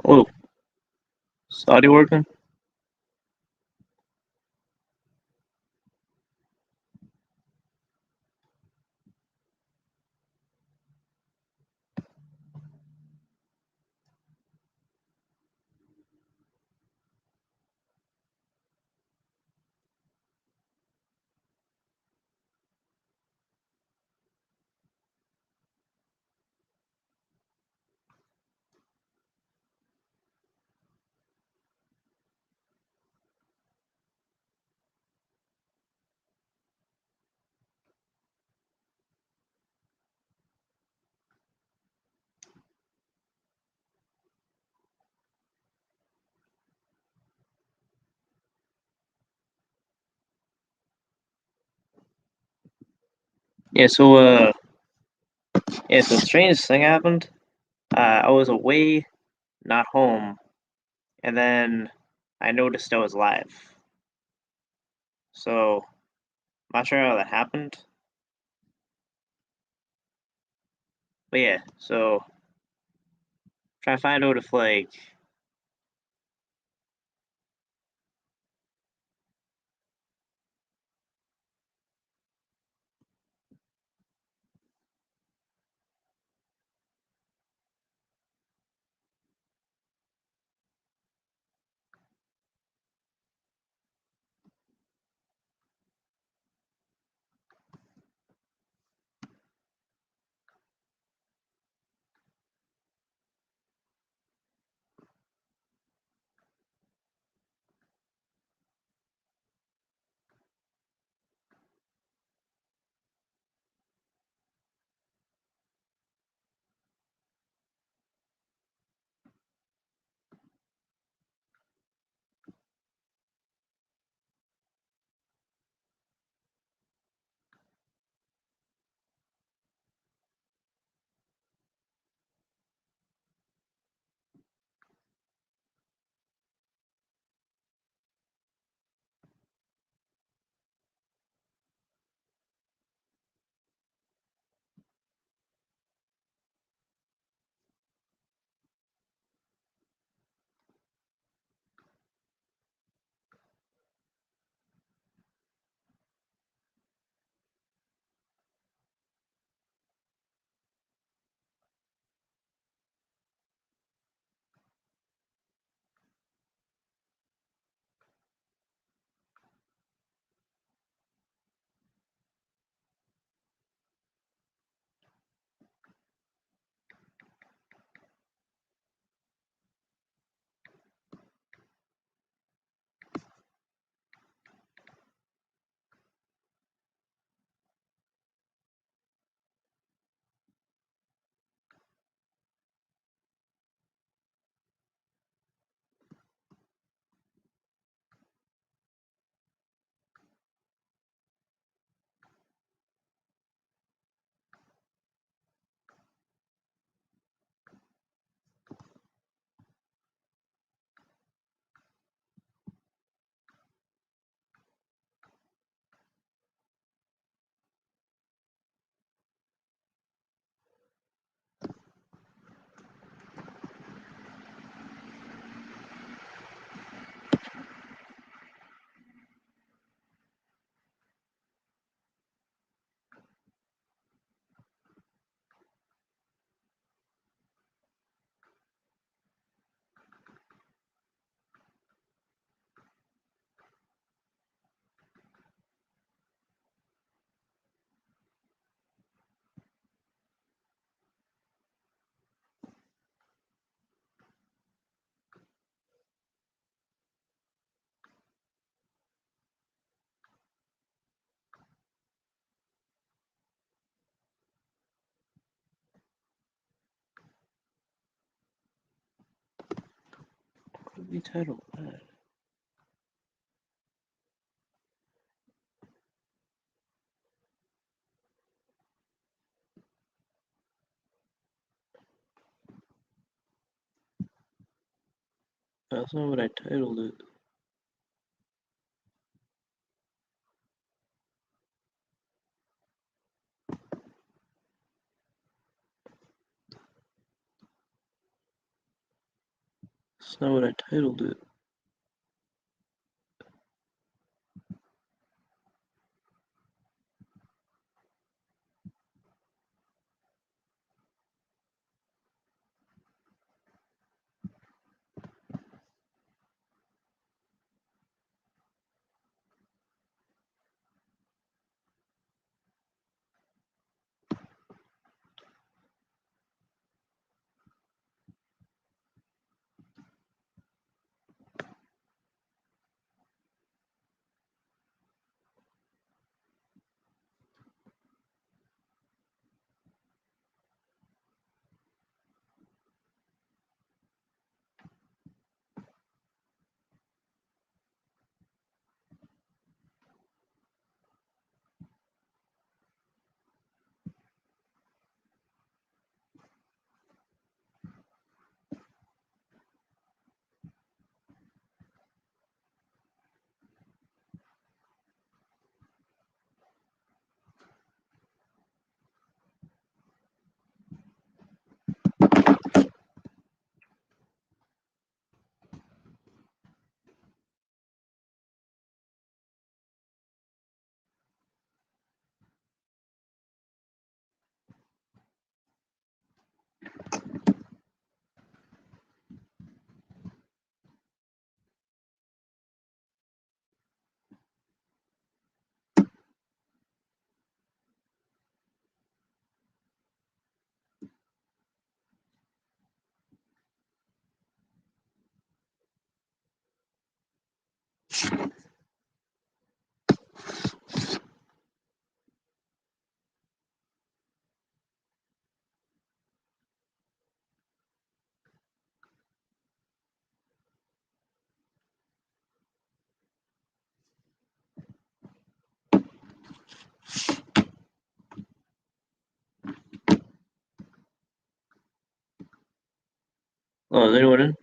Oh, is audio working? Yeah, so the strangest thing happened. I was away, not home, and then I noticed I was live. So, I'm not sure how that happened. But yeah, so try to find out if like what would we title that? That's not what I titled it. That's not what I titled it. Oh, is anyone in?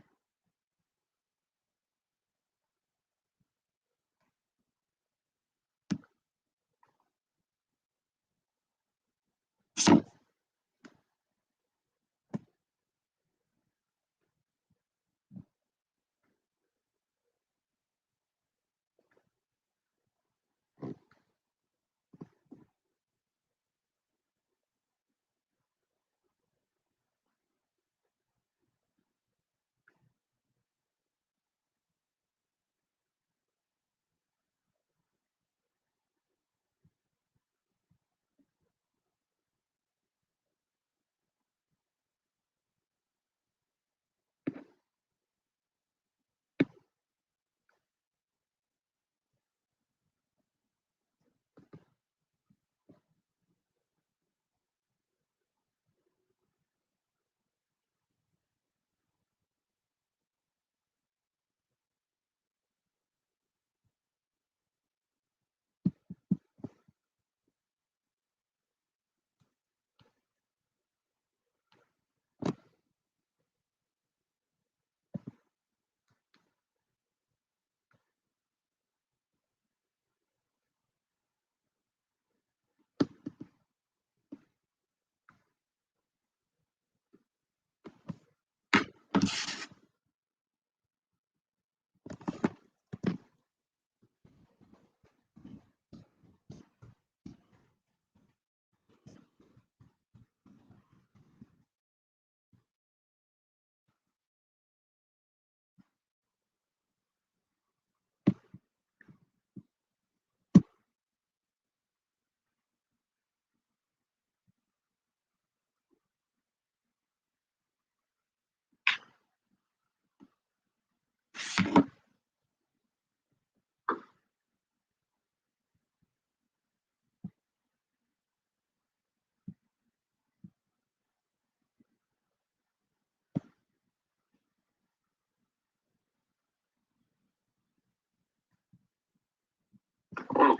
Oh,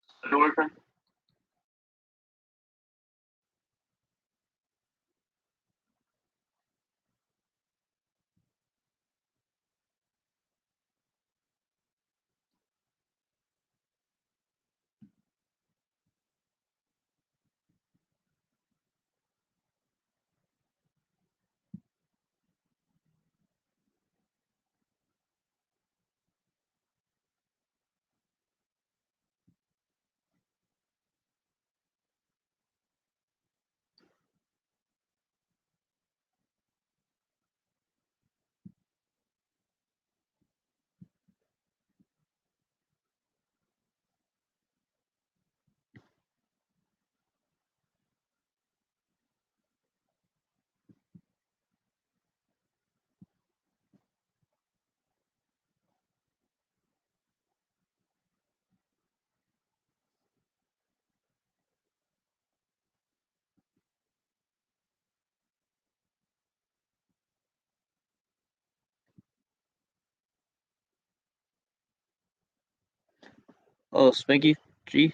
is it working? Oh, Spanky G.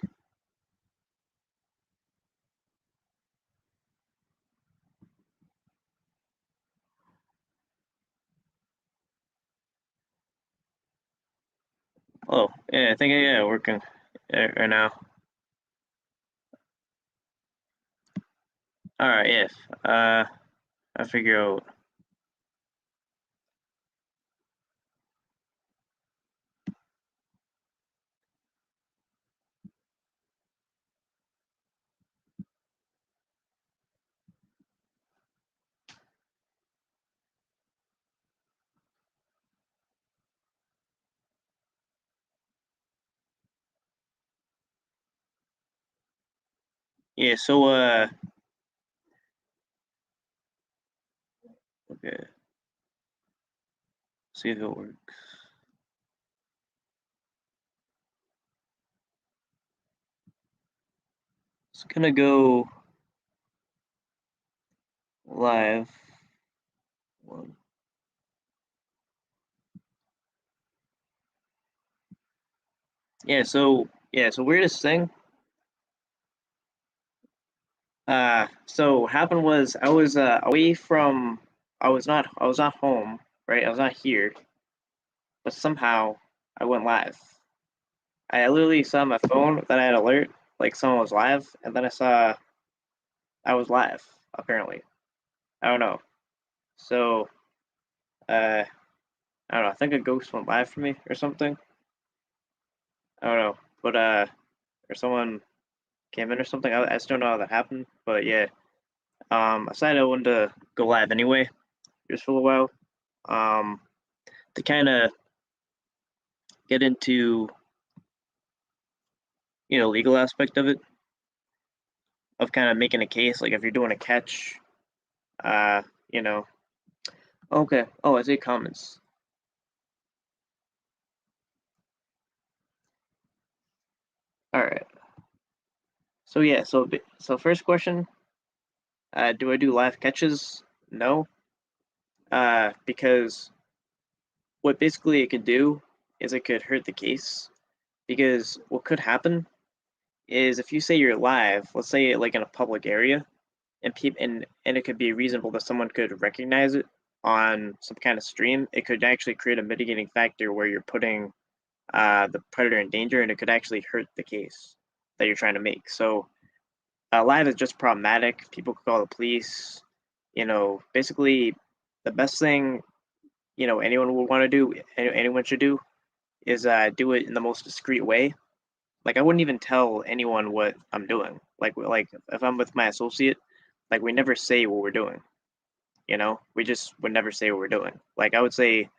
Oh, yeah, I think yeah, working right now. All right, yes. I figure out. Yeah, so okay, see if it works. It's gonna go live. One. So weirdest thing. So what happened was I was away from. I was not home, right? I was not here, but somehow I went live. I literally saw on my phone that I had alert, like someone was live, and then I saw I was live. Apparently, I don't know. So I don't know. I think a ghost went live for me or something. I don't know, but or someone came in or something. I still don't know how that happened, but yeah. I decided I wanted to go live anyway, just for a while, um, to kind of get into legal aspect of it, of kind of making a case, like if you're doing a catch, uh, you know. Okay. Oh, I see comments. All right. So yeah. So first question. Do I do live catches? No. Because what basically it could do is it could hurt the case. Because what could happen is if you say you're live, let's say like in a public area, and it could be reasonable that someone could recognize it on some kind of stream, it could actually create a mitigating factor where you're putting the predator in danger, and it could actually hurt the case that you're trying to make. So live is just problematic. People could call the police. Basically, the best thing anyone would want to do, anyone should do, is do it in the most discreet way. Like I wouldn't even tell anyone what I'm doing. Like if I'm with my associate, like we never say what we're doing. We just would never say what we're doing. Like I would say,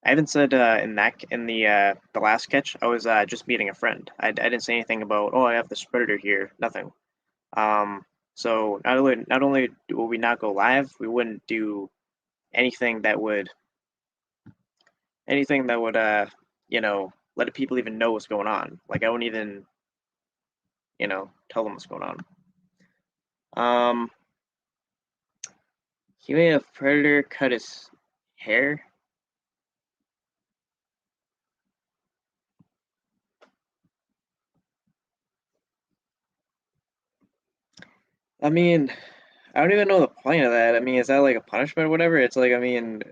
I haven't said in the last sketch, I was just meeting a friend. I didn't say anything about, oh, I have this predator here. Nothing. Um, so not only will we not go live, we wouldn't do anything that would let people even know what's going on. Like I wouldn't even tell them what's going on. Um, he made a predator cut his hair. I mean, I don't even know the point of that. I mean, is that like a punishment or whatever? It's like, I mean,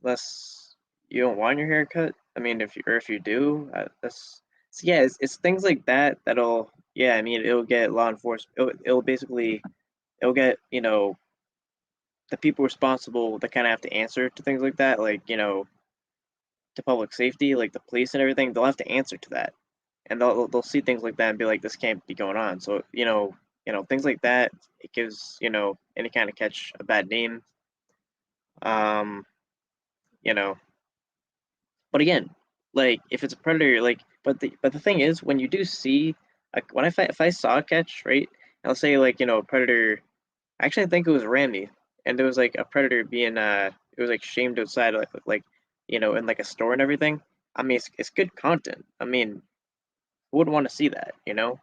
unless you don't want your hair cut. I mean, if you do, that's so yeah. It's things like that that'll yeah. I mean, it'll get law enforcement. It'll basically it'll get the people responsible that kind of have to answer to things like that, like to public safety, like the police and everything. They'll have to answer to that, and they'll see things like that and be like, this can't be going on. So things like that. It gives any kind of catch a bad name. Um, you know, but again, like if it's a predator, like but the thing is, when you do see like when if I saw a catch, right? I'll say like a predator. Actually, I think it was Randy, and there was like a predator being it was like shamed outside like in like a store and everything. I mean, it's good content. I mean, who would want to see that?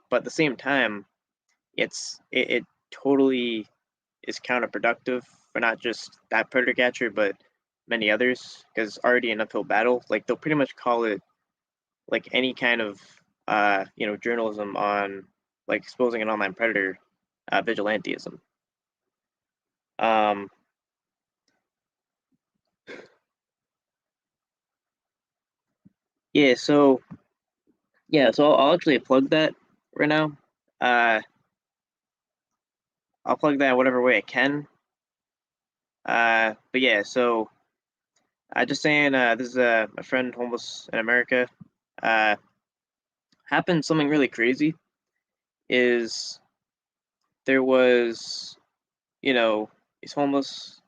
But at the same time, it totally is counterproductive for not just that predator catcher, but many others. Because already an uphill battle, like they'll pretty much call it like any kind of journalism on like exposing an online predator, vigilantism. Um, yeah, so so I'll actually plug that right now. Uh, I'll plug that whatever way I can. But yeah, so I just saying, this is a friend homeless in America. Uh, happened something really crazy. Is there was you know he's homeless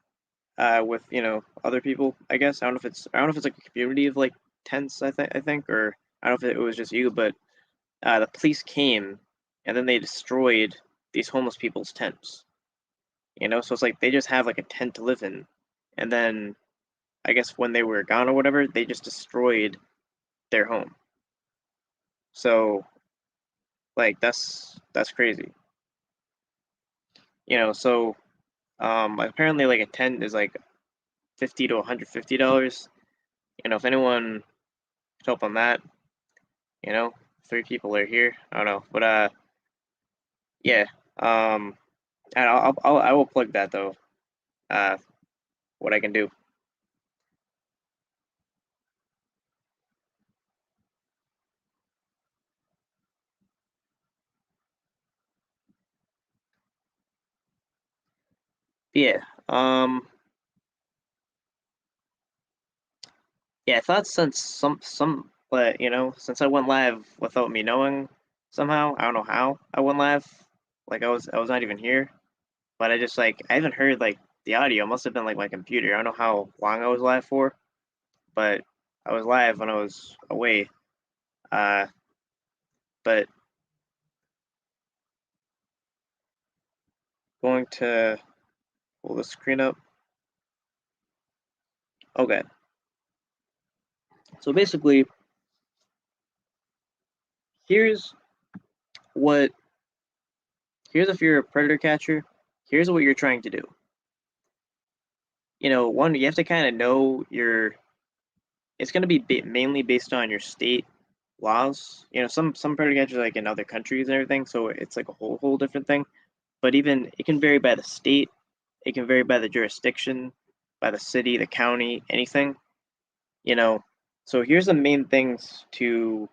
with other people. I guess I don't know if it's like a community of like tents. I think or I don't know if it was just you, but the police came and then they destroyed these homeless people's tents. So it's like they just have like a tent to live in, and then I guess when they were gone or whatever, they just destroyed their home. So like that's crazy. So apparently like a tent is like $50 to $150. If anyone could help on that, you know, 3 people are here. I don't know, but yeah. Um, and I will plug that though. Uh, what I can do. Yeah. Um, yeah. I thought but since I went live without me knowing somehow, I don't know how I went live. Like I was not even here, but I just like I haven't heard like the audio. It must have been like my computer. I don't know how long I was live for, but I was live when I was away. Uh, but going to pull the screen up. Okay, so basically, here's what here's if you're a predator catcher. Here's what you're trying to do. One, you have to kind of know your. It's going to be mainly based on your state laws. Some predator catchers are like in other countries and everything, so it's like a whole different thing. But even it can vary by the state. It can vary by the jurisdiction, by the city, the county, anything. You know, so here's the main things to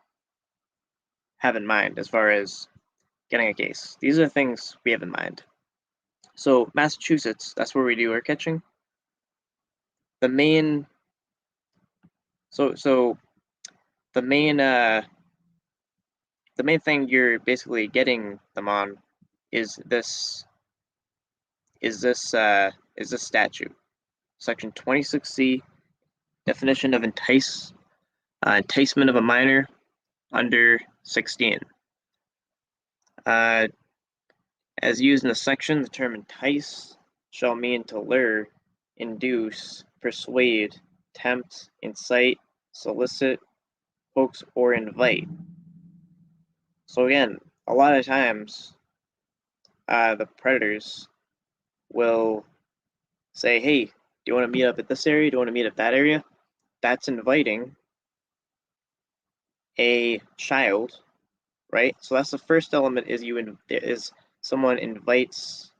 have in mind as far as getting a case. These are the things we have in mind. So Massachusetts, that's where we do our catching. The main so the main thing you're basically getting them on is this statute. Section 26C, definition of enticement of a minor under 16. Uh, as used in the section, the term entice shall mean to lure, induce, persuade, tempt, incite, solicit, coax, or invite. So again, a lot of times, the predators will say, "Hey, do you want to meet up at this area? Do you want to meet up that area?" That's inviting a child, right? So that's the first element is someone invites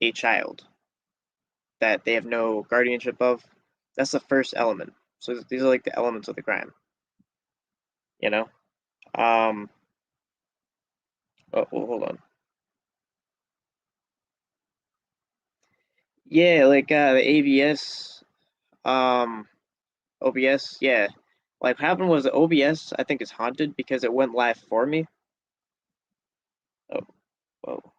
a child that they have no guardianship of. That's the first element. So these are like the elements of the crime, you know? Um, hold on. Yeah, like the ABS, um, OBS, yeah. Like what happened was the OBS, I think, is haunted because it went live for me. Oh, whoa.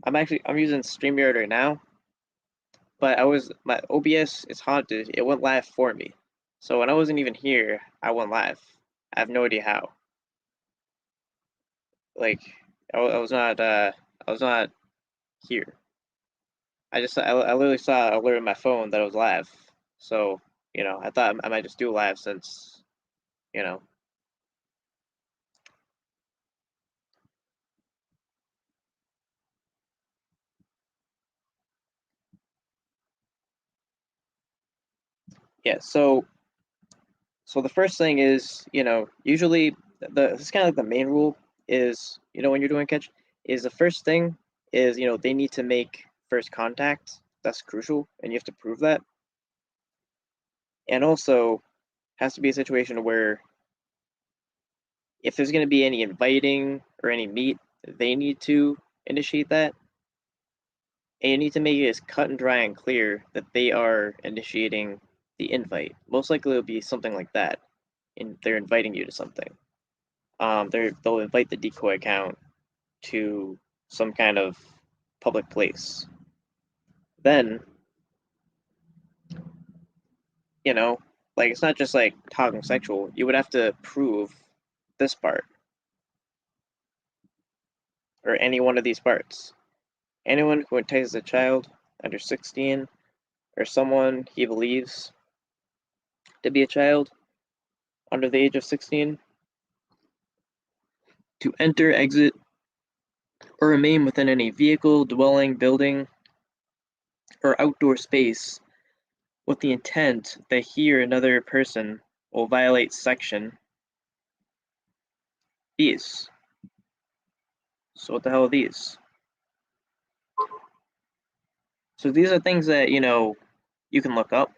I'm using StreamYard right now, but my OBS is haunted. It went live for me. So when I wasn't even here, I went live. I have no idea how. Like I was not here. I literally saw an alert on my phone that I was live. So, I thought I might just do live since, you know. Yeah, So the first thing is, usually it's kind of like the main rule is, when you're doing catch, is the first thing is, they need to make first contact. That's crucial, and you have to prove that. And also, has to be a situation where if there's going to be any inviting or any meet, they need to initiate that. And you need to make it as cut and dry and clear that they are initiating the invite. Most likely it'll be something like that, and they're inviting you to something. They'll invite the decoy account to some kind of public place. Then, you know, like it's not just like talking sexual. You would have to prove this part or any one of these parts. Anyone who entices a child under 16 or someone he believes to be a child under the age of 16 to enter, exit, or remain within any vehicle, dwelling, building, or outdoor space with the intent that he or another person will violate section these. So what the hell are these? So these are things that you can look up,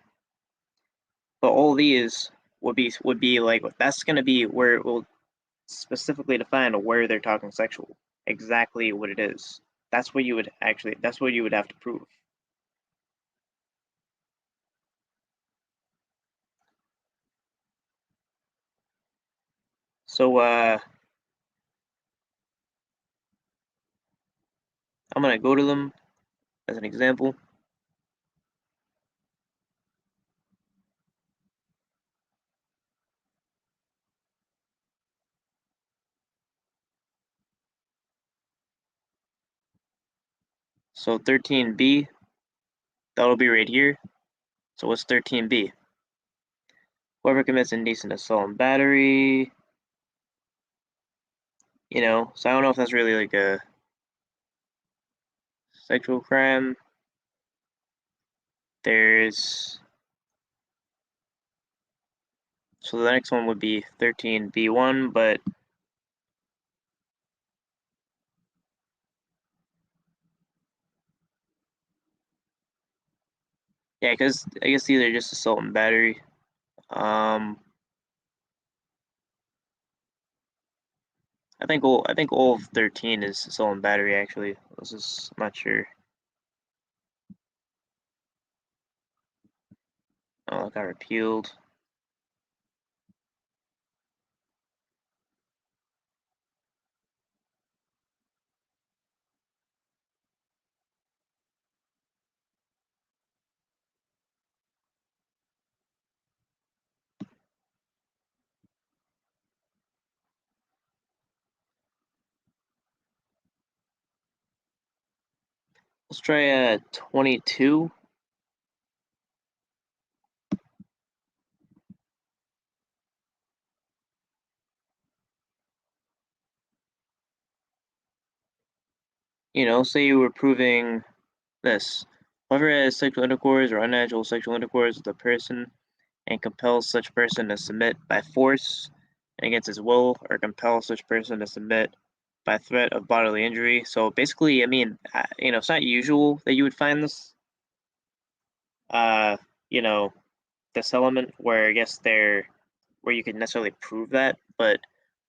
but all these would be like that's going to be where it will specifically define where they're talking sexual, exactly what it is. That's what you would have to prove. So I'm gonna go to them as an example. So 13B, that'll be right here. So what's 13B? Whoever commits indecent assault and battery, so I don't know if that's really like a sexual crime. So the next one would be 13B1, but yeah, because I guess these are just assault and battery. I think all of 13 is assault and battery actually. I'm not sure. Oh, it got repealed. Let's try 22. Say you were proving this. Whoever has sexual intercourse or unnatural sexual intercourse with a person and compels such person to submit by force and against his will, or compels such person to submit by threat of bodily injury. So basically, I mean, it's not usual that you would find this, uh, you know, this element where I guess where you could necessarily prove that, but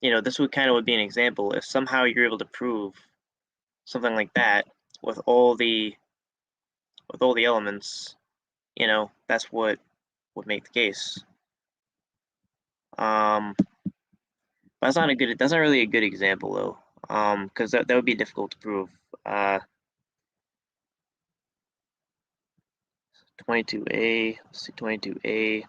this would be an example if somehow you're able to prove something like that with all the elements, that's what would make the case. But that's not really a good example though, because that would be difficult to prove. 22A, let's see, 22A.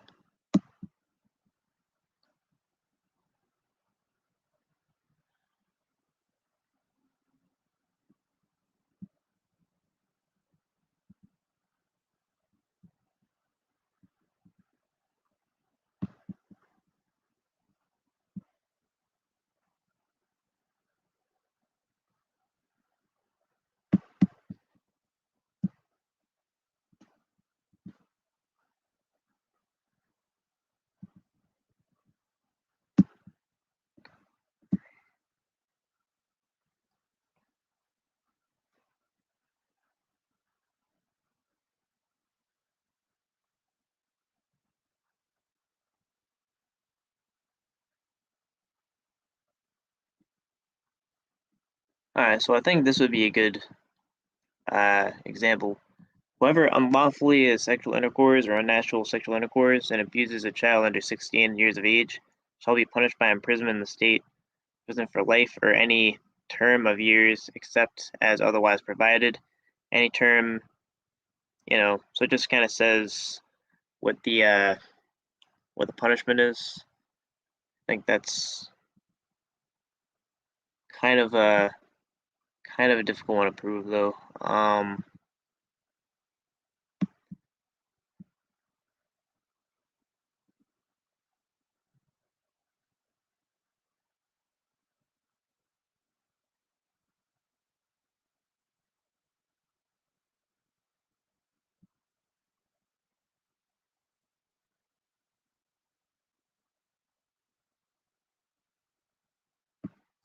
Alright, so I think this would be a good example. Whoever unlawfully has sexual intercourse or unnatural sexual intercourse and abuses a child under 16 years of age shall be punished by imprisonment in the state, prison for life, or any term of years except as otherwise provided. Any term, so it just kind of says what the punishment is. I think that's kind of a difficult one to prove though.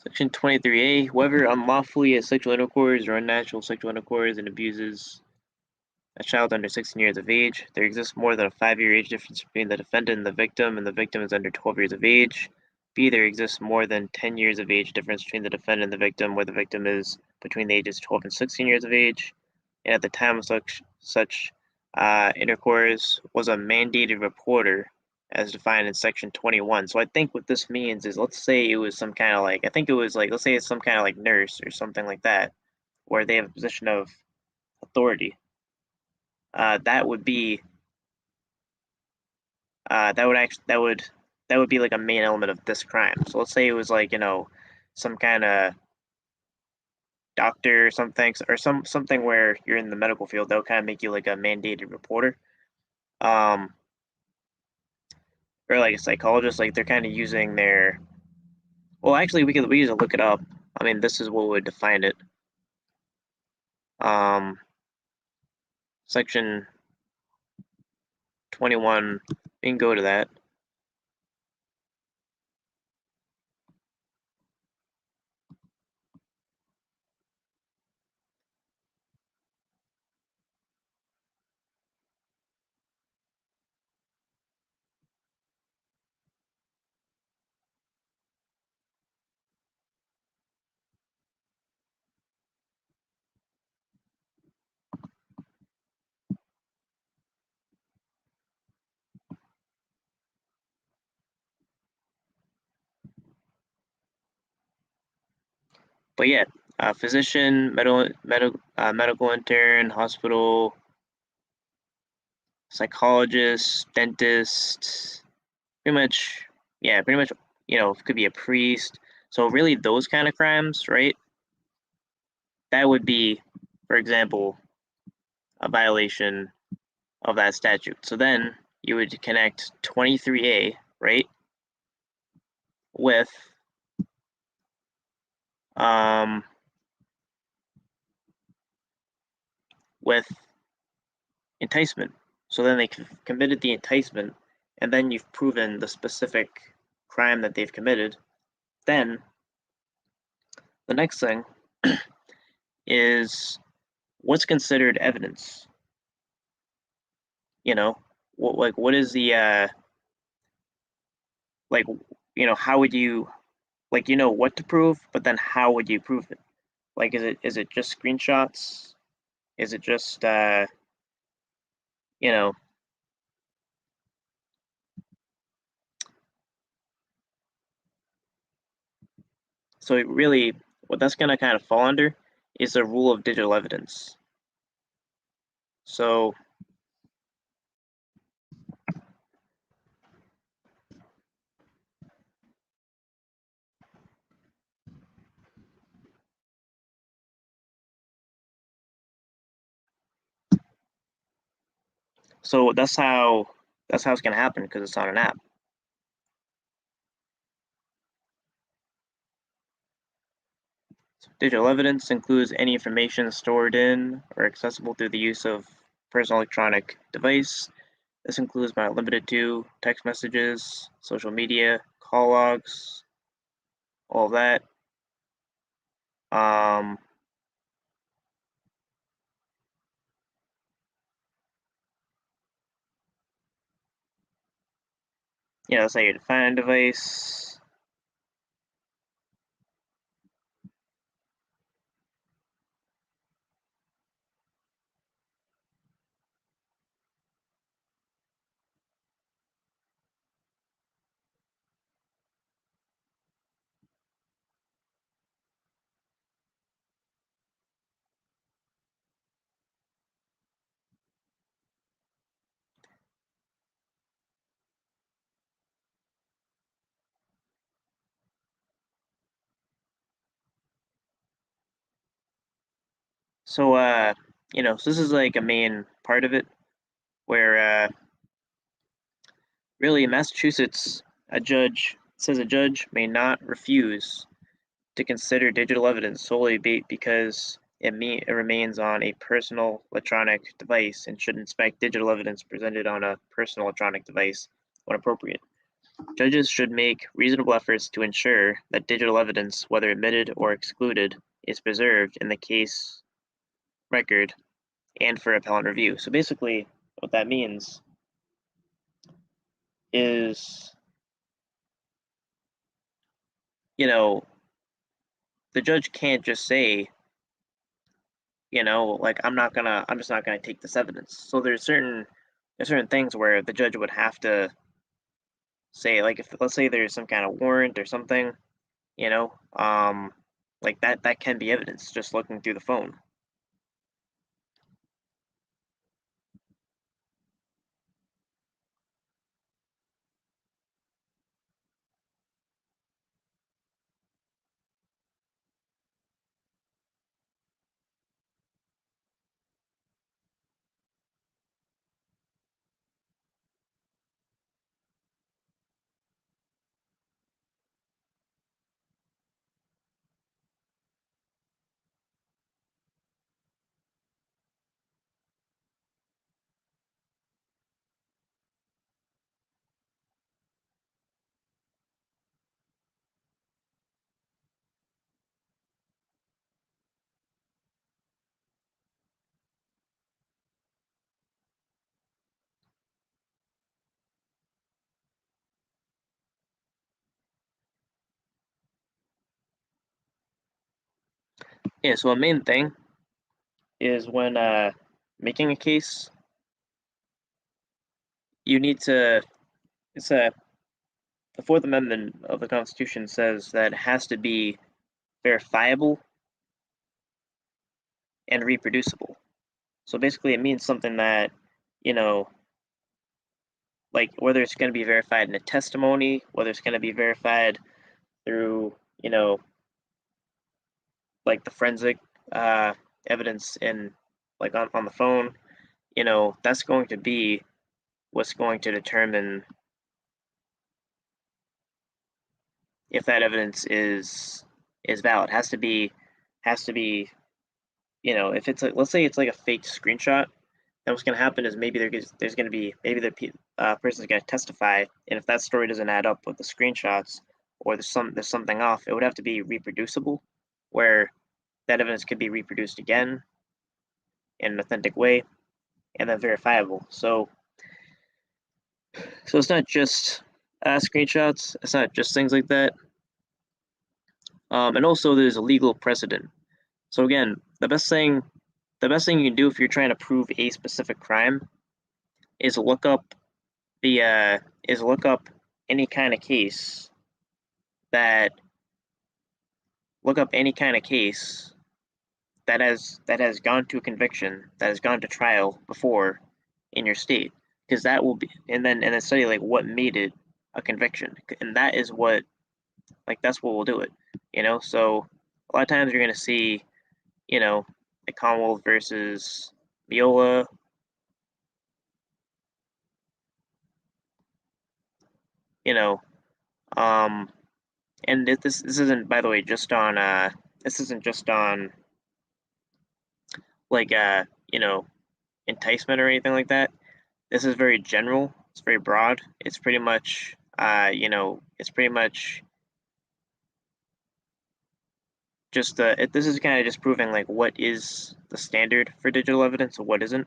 Section 23A, whoever unlawfully has sexual intercourse or unnatural sexual intercourse and abuses a child under 16 years of age, there exists more than a 5-year age difference between the defendant and the victim is under 12 years of age. B, there exists more than 10 years of age difference between the defendant and the victim, where the victim is between the ages 12 and 16 years of age. And at the time of such intercourse was a mandated reporter as defined in section 21. So I think what this means is, let's say it was some kind of like, I think it was like, let's say it's some kind of like nurse or something like that, where they have a position of authority. That would be that would be like a main element of this crime. So let's say it was like some kind of doctor or something, or something where you're in the medical field. They'll kind of make you like a mandated reporter, um, or like a psychologist. Like they're kind of using their. Well, actually, we could look it up. I mean, this is what would define it. Um, Section 21. We can go to that. But yeah, physician, medical intern, hospital, psychologist, dentist, pretty much, it could be a priest. So really those kind of crimes, right? That would be, for example, a violation of that statute. So then you would connect 23A, right, with um with enticement. So then they committed the enticement, and then you've proven the specific crime that they've committed. Then the next thing is what's considered evidence. You know, what is the like how would you what to prove, but then how would you prove it? Like is it just screenshots? Is it just you know so it really what that's going to kind of fall under is the rule of digital evidence. So that's how it's going to happen because it's on an app. So digital evidence includes any information stored in or accessible through the use of personal electronic device. This includes but not limited to text messages, social media, call logs, all of that. Um, that's how you define a device. So, so this is like a main part of it where really in Massachusetts, a judge may not refuse to consider digital evidence solely because it remains on a personal electronic device and should inspect digital evidence presented on a personal electronic device when appropriate. Judges should make reasonable efforts to ensure that digital evidence, whether admitted or excluded, is preserved in the case record and for appellant review. So basically, what that means is, you know, the judge can't just say, like I'm just not gonna take this evidence. So there's certain things where the judge would have to say, like if let's say there's some kind of warrant or something, you know, um, like that can be evidence just looking through the phone. Yeah, so a main thing is when making a case, you need to it's a the Fourth Amendment of the Constitution says that it has to be verifiable and reproducible. So basically it means something that, you know, like whether it's going to be verified in a testimony, whether it's going to be verified through, you know, like the forensic uh, evidence in like on the phone, that's going to be what's going to determine if that evidence is valid. Has to be, if it's like let's say it's like a fake screenshot, then what's going to happen is maybe there's going to be maybe the person's going to testify, and if that story doesn't add up with the screenshots or there's something off, it would have to be reproducible, where that evidence could be reproduced again in an authentic way and then verifiable. So it's not just screenshots. It's not just things like that. And also there's a legal precedent. So again, the best thing you can do if you're trying to prove a specific crime is the look up any kind of case that any kind of case that has gone to a conviction, that has gone to trial before in your state, because that will be, and then study like what made it a conviction, and that is what that's what will do it. So a lot of times you're going to see, like Commonwealth versus Viola, you know, um, and this isn't, by the way, just on this isn't just on like enticement or anything like that. This is very general. It's very broad. It's pretty much it's pretty much just this is kind of just proving like what is the standard for digital evidence and what isn't.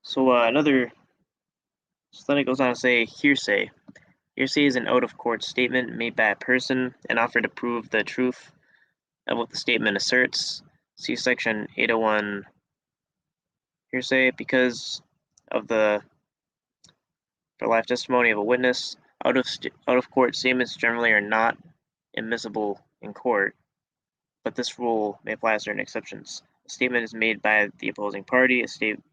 So then it goes on to say hearsay. Hearsay is an out-of-court statement made by a person and offered to prove the truth of what the statement asserts. See section 801 hearsay. Because of the for live testimony of a witness, out-of-court statements generally are not admissible in court, but this rule may apply to certain exceptions. A statement is made by the opposing party, a statement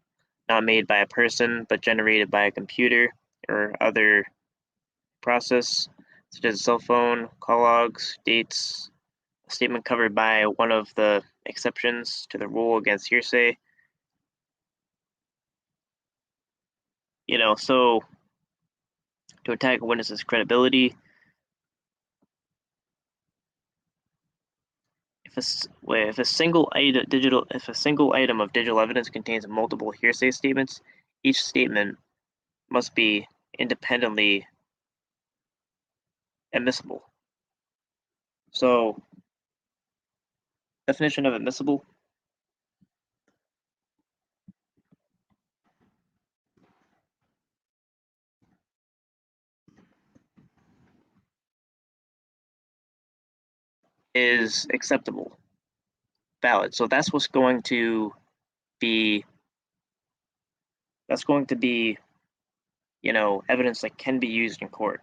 not made by a person, but generated by a computer or other process, such as a cell phone, call logs, dates. A statement covered by one of the exceptions to the rule against hearsay. So to attack a witness's credibility, if a single item of digital evidence contains multiple hearsay statements, each statement must be independently admissible. So, definition of admissible is acceptable, valid. So that's going to be evidence that can be used in court.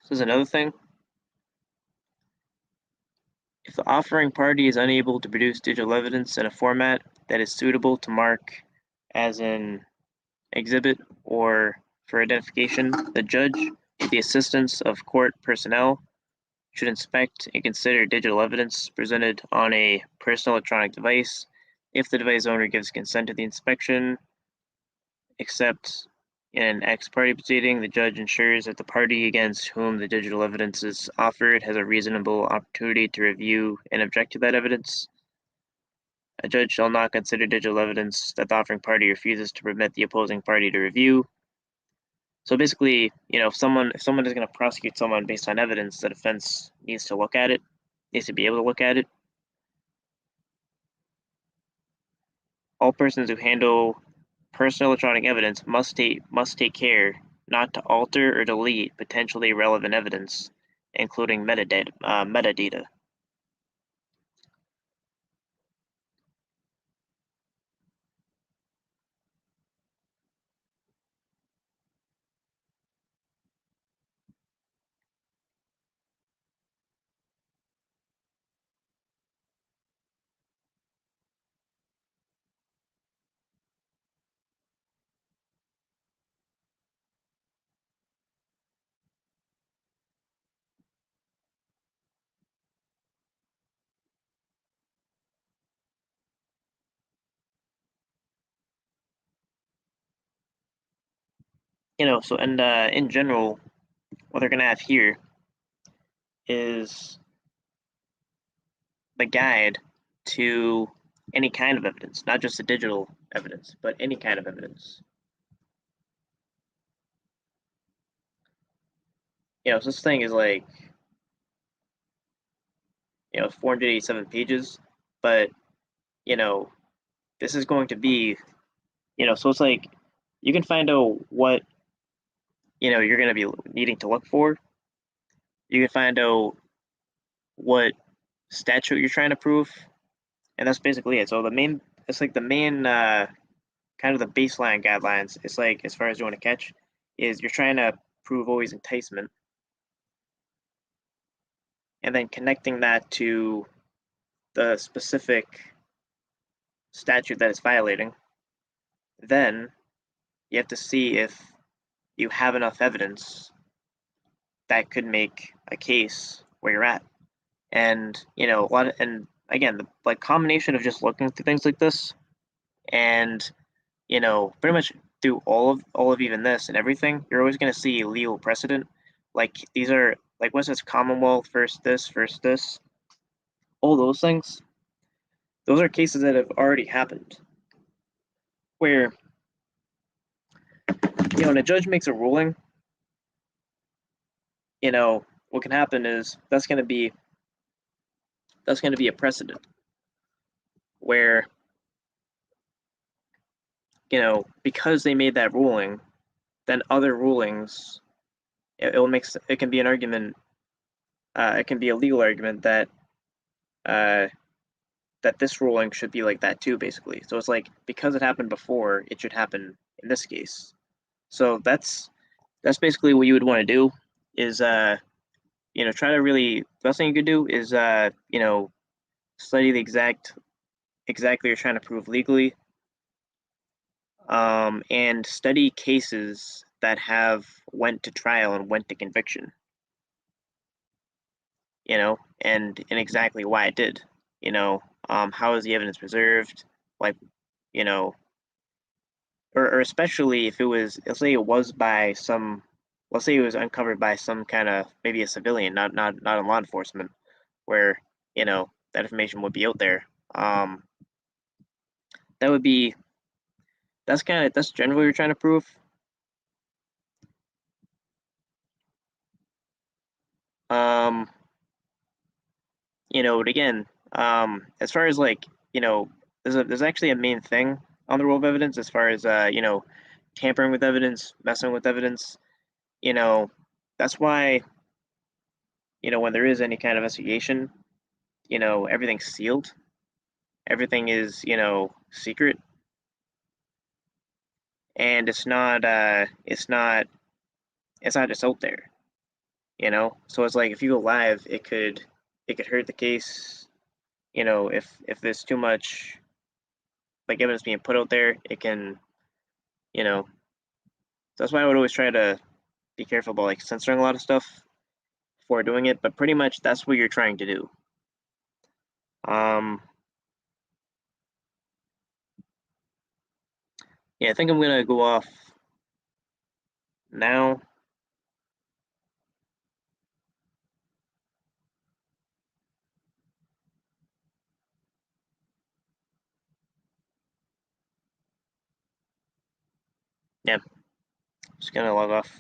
This is another thing. If the offering party is unable to produce digital evidence in a format that is suitable to mark as an exhibit or for identification, the judge, with the assistance of court personnel, should inspect and consider digital evidence presented on a personal electronic device. If the device owner gives consent to the inspection, except in an ex parte proceeding, the judge ensures that the party against whom the digital evidence is offered has a reasonable opportunity to review and object to that evidence. A judge shall not consider digital evidence that the offering party refuses to permit the opposing party to review. So basically, if someone is going to prosecute someone based on evidence, the defense needs to look at it, needs to be able to look at it. All persons who handle personal electronic evidence must take care not to alter or delete potentially relevant evidence, including metadata. So in general, what they're going to have here is the guide to any kind of evidence, not just the digital evidence, but any kind of evidence. So this thing is like 487 pages, but this is going to be so it's like you can find out what you're going to be needing to look for. You can find out what statute you're trying to prove, and that's basically it. So the main kind of the baseline guidelines. It's like, as far as you want to catch, is you're trying to prove always enticement, and then connecting that to the specific statute that it's violating, then you have to see if you have enough evidence that could make a case where you're at. And a lot of, and again, the like combination of just looking through things like this and pretty much through all of even this and everything, you're always going to see legal precedent. Like these are like what's this Commonwealth versus this, all those things. Those are cases that have already happened, where when a judge makes a ruling, what can happen is that's going to be a precedent where because they made that ruling, then other rulings it can be an argument. It can be a legal argument that uh, that this ruling should be like that too, basically. So it's like because it happened before, it should happen in this case. So that's basically what you would want to do is try to really the best thing you could do is study the exactly you're trying to prove legally, and study cases that have went to trial and went to conviction, and exactly why it did, how is the evidence preserved, like, or especially if it was, let's say it was by some, let's say it was uncovered by some kind of maybe a civilian, not a law enforcement, where that information would be out there. That would be that's generally what you're trying to prove. Um, but again, as far as like there's actually a main thing on the rule of evidence as far as tampering with evidence, messing with evidence. That's why when there is any kind of investigation, everything's sealed, everything is secret, and it's not just out there. So it's like if you go live, it could hurt the case. If there's too much like evidence being put out there, it can you know that's why I would always try to be careful about like censoring a lot of stuff before doing it, but pretty much that's what you're trying to do. Yeah, I think I'm gonna go off now. Yeah, just gonna log off.